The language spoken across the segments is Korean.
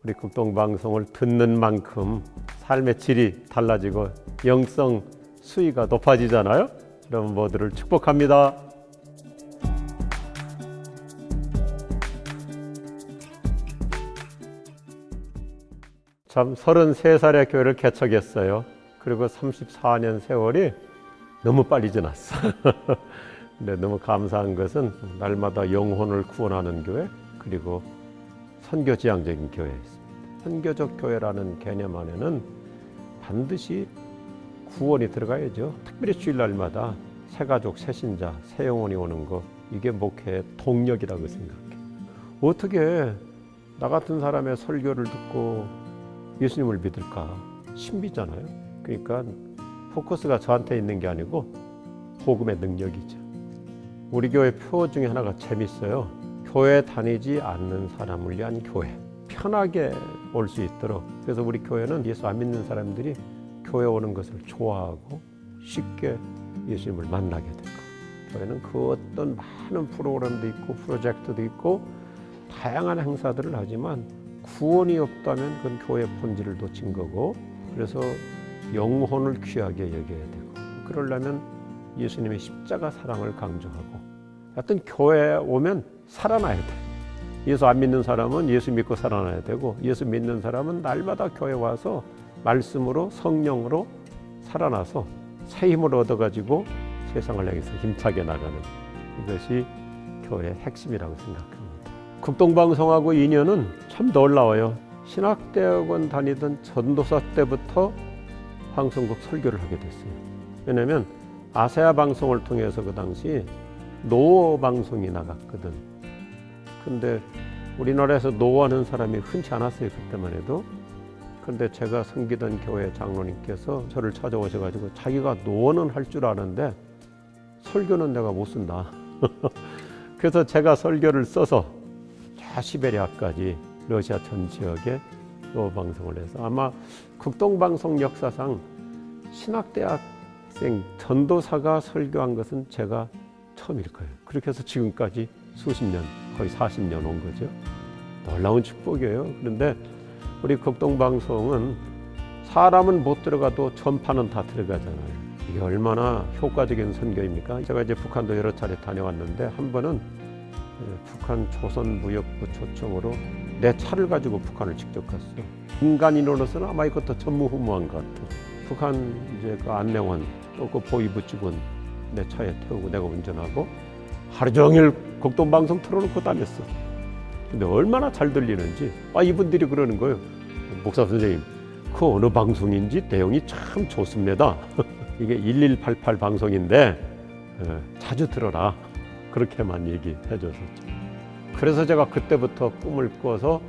우리 극동방송을 듣는 만큼 삶의 질이 달라지고 영성 수위가 높아지잖아요. 여러분 모두를 축복합니다. 참 33살에 교회를 개척했어요. 그리고 34년 세월이 너무 빨리 지났어. 근데 너무 감사한 것은 날마다 영혼을 구원하는 교회, 그리고 선교지향적인 교회였습니다. 선교적 교회라는 개념 안에는 반드시 구원이 들어가야죠. 특별히 주일날마다 새 가족, 새 신자, 새 영혼이 오는 거, 이게 목회의 동력이라고 생각해. 어떻게 나 같은 사람의 설교를 듣고 예수님을 믿을까? 신비잖아요. 그러니까 포커스가 저한테 있는 게 아니고 복음의 능력이죠. 우리 교회 표 중에 하나가 재밌어요. 교회 다니지 않는 사람을 위한 교회. 편하게 올 수 있도록. 그래서 우리 교회는 예수 안 믿는 사람들이 교회 오는 것을 좋아하고 쉽게 예수님을 만나게 되고, 교회는 그 어떤 많은 프로그램도 있고 프로젝트도 있고 다양한 행사들을 하지만 구원이 없다면 그건 교회의 본질을 놓친 거고, 그래서 영혼을 귀하게 여겨야 되고, 그러려면 예수님의 십자가 사랑을 강조하고, 하여튼 교회에 오면 살아나야 돼. 예수 안 믿는 사람은 예수 믿고 살아나야 되고, 예수 믿는 사람은 날마다 교회 와서 말씀으로 성령으로 살아나서 새 힘을 얻어가지고 세상을 향해서 힘차게 나가는, 이것이 교회의 핵심이라고 생각합니다. 극동방송하고 인연은 참 놀라워요. 신학대학원 다니던 전도사 때부터 방송국 설교를 하게 됐어요. 왜냐하면 아세아 방송을 통해서 그 당시 노어 방송이 나갔거든. 근데 우리나라에서 노어하는 사람이 흔치 않았어요, 그때만 해도. 근데 제가 섬기던 교회 장로님께서 저를 찾아오셔가지고 자기가 노어는 할 줄 아는데 설교는 내가 못 쓴다. 그래서 제가 설교를 써서 저 시베리아까지 러시아 전 지역에 노어 방송을 해서, 아마 극동방송 역사상 신학대학생 전도사가 설교한 것은 제가 처음일 거예요. 그렇게 해서 지금까지 수십 년, 거의 40년 온 거죠. 놀라운 축복이에요. 그런데 우리 극동방송은 사람은 못 들어가도 전파는 다 들어가잖아요. 이게 얼마나 효과적인 선교입니까? 제가 이제 북한도 여러 차례 다녀왔는데, 한 번은 북한 조선무역부 초청으로 내 차를 가지고 북한을 직접 갔어요. 인간인으로서는 아마 이것도 전무후무한 것 같아요. 북한 이제 그 안내원 또 그 보위부 직원 내 차에 태우고 내가 운전하고 하루 종일 극동방송 틀어놓고 다녔어. 근데 얼마나 잘 들리는지, 이분들이 그러는 거예요. 목사 선생님, 그 어느 방송인지 내용이 참 좋습니다. 이게 1188 방송인데 자주 들어라. 그렇게만 얘기해 줬었죠. 그래서 제가 그때부터 꿈을 꿔서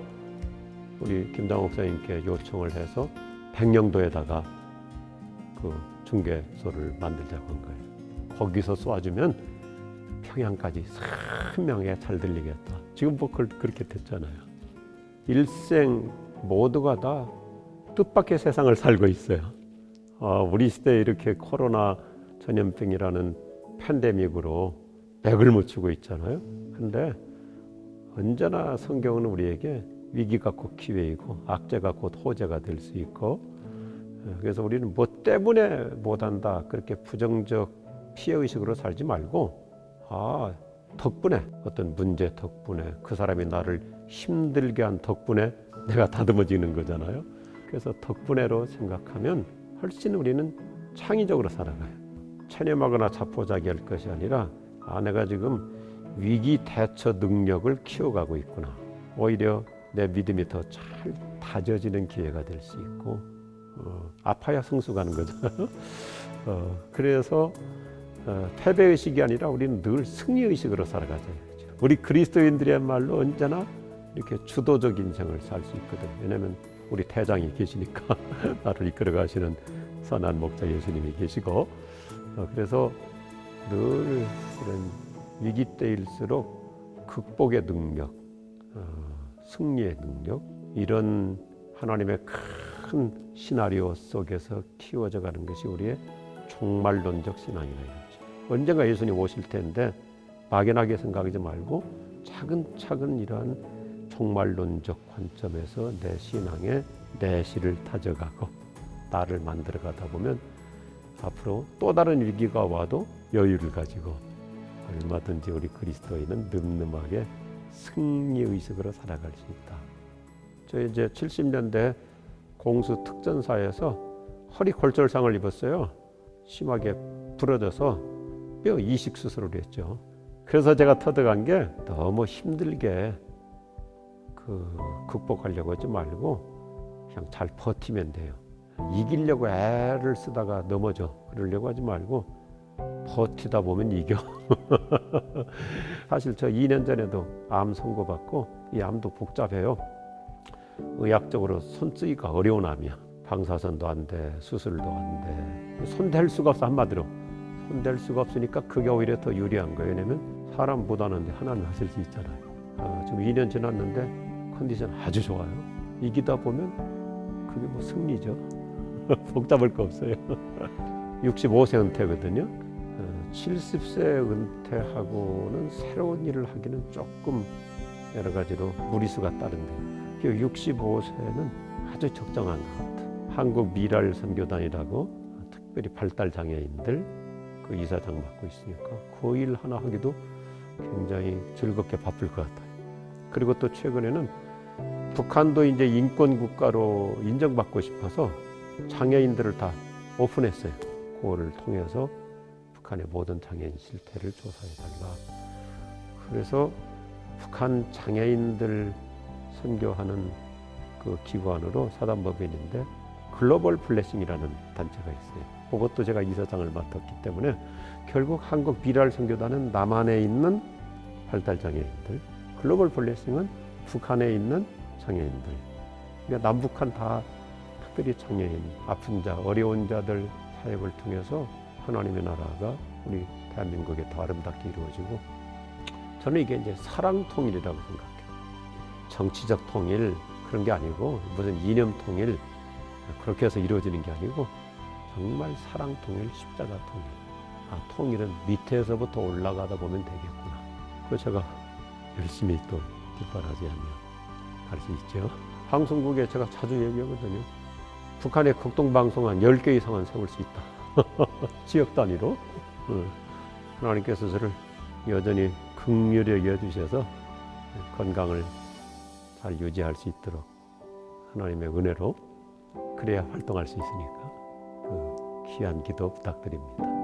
우리 김장 목사님께 요청을 해서 백령도에다가 그 중계소를 만들자고 한 거예요. 거기서 쏴주면 평양까지 선명하게 잘 들리겠다. 지금 뭐 그렇게 됐잖아요. 일생 모두가 다 뜻밖의 세상을 살고 있어요. 우리 시대에 이렇게 코로나 전염병이라는 팬데믹으로 맥을 못 추고 있잖아요. 근데 언제나 성경은 우리에게 위기가 곧 기회이고 악재가 곧 호재가 될 수 있고, 그래서 우리는 뭐 때문에 못한다 그렇게 부정적 피해의식으로 살지 말고, 덕분에, 어떤 문제 덕분에, 그 사람이 나를 힘들게 한 덕분에 내가 다듬어지는 거잖아요. 그래서 덕분에로 생각하면 훨씬 우리는 창의적으로 살아가요. 체념하거나 자포자기할 것이 아니라, 내가 지금 위기 대처 능력을 키워가고 있구나. 오히려 내 믿음이 더 잘 다져지는 기회가 될 수 있고, 아파야 성수 가는 거잖아요. 그래서 패배의식이 아니라 우리는 늘 승리의식으로 살아가자. 우리 그리스도인들이야말로 언제나 이렇게 주도적 인생을 살 수 있거든. 왜냐하면 우리 대장이 계시니까 나를 이끌어 가시는 선한 목자 예수님이 계시고, 그래서 늘 이런 위기 때일수록 극복의 능력, 승리의 능력, 이런 하나님의 큰 시나리오 속에서 키워져 가는 것이 우리의 종말론적 신앙이라 이거죠. 언젠가 예수님 오실 텐데 막연하게 생각하지 말고 차근차근 이러한 종말론적 관점에서 내 신앙의 내실을 다져가고 나를 만들어가다 보면 앞으로 또 다른 위기가 와도 여유를 가지고 얼마든지 우리 그리스도인은 늠름하게 승리의식으로 살아갈 수 있다. 저 이제 70년대 공수 특전사에서 허리 골절상을 입었어요. 심하게 부러져서 뼈 이식 수술을 했죠. 그래서 제가 터득한 게 너무 힘들게 극복하려고 하지 말고 그냥 잘 버티면 돼요. 이기려고 애를 쓰다가 넘어져 그러려고 하지 말고 버티다 보면 이겨. 사실 저 2년 전에도 암 선고받고 이 암도 복잡해요. 의학적으로 손쓰기가 어려운 암이야. 방사선도 안 돼, 수술도 안 돼. 손댈 수가 없어. 한마디로 손댈 수가 없으니까 그게 오히려 더 유리한 거예요. 왜냐면 사람 못 하는데 하나님 하실 수 있잖아요. 지금 2년 지났는데 컨디션 아주 좋아요. 이기다 보면 그게 뭐 승리죠. 복잡할 거 없어요. 65세 은퇴거든요. 70세 은퇴하고는 새로운 일을 하기는 조금 여러 가지로 무리수가 따른데 65세는 아주 적정한 것 같아요. 한국 미랄 선교단이라고 특별히 발달 장애인들 그 이사장 맡고 있으니까 그 일 하나 하기도 굉장히 즐겁게 바쁠 것 같아요. 그리고 또 최근에는 북한도 이제 인권 국가로 인정받고 싶어서 장애인들을 다 오픈했어요. 그거를 통해서 북한의 모든 장애인 실태를 조사해달라. 그래서 북한 장애인들 선교하는 그 기관으로 사단법인인데 글로벌 블레싱이라는 단체가 있어요. 그것도 제가 이사장을 맡았기 때문에 결국 한국 미랄 선교단은 남한에 있는 발달 장애인들, 글로벌 블레싱은 북한에 있는 장애인들. 그러니까 남북한 다 특별히 장애인, 아픈 자, 어려운 자들 사역을 통해서 하나님의 나라가 우리 대한민국에 더 아름답게 이루어지고 저는 이게 이제 사랑 통일이라고 생각해요. 정치적 통일 그런 게 아니고 무슨 이념 통일 그렇게 해서 이루어지는 게 아니고 정말 사랑 통일, 십자가 통일. 통일은 밑에서부터 올라가다 보면 되겠구나. 그래서 제가 열심히 또 뒷바라지 하며 할 수 있죠. 방송국에 제가 자주 얘기하거든요. 북한의 극동방송 한 10개 이상은 세울 수 있다. 지역 단위로. 하나님께서 저를 여전히 긍휼히 여겨주셔서 건강을 잘 유지할 수 있도록 하나님의 은혜로 그래야 활동할 수 있으니까 그 귀한 기도 부탁드립니다.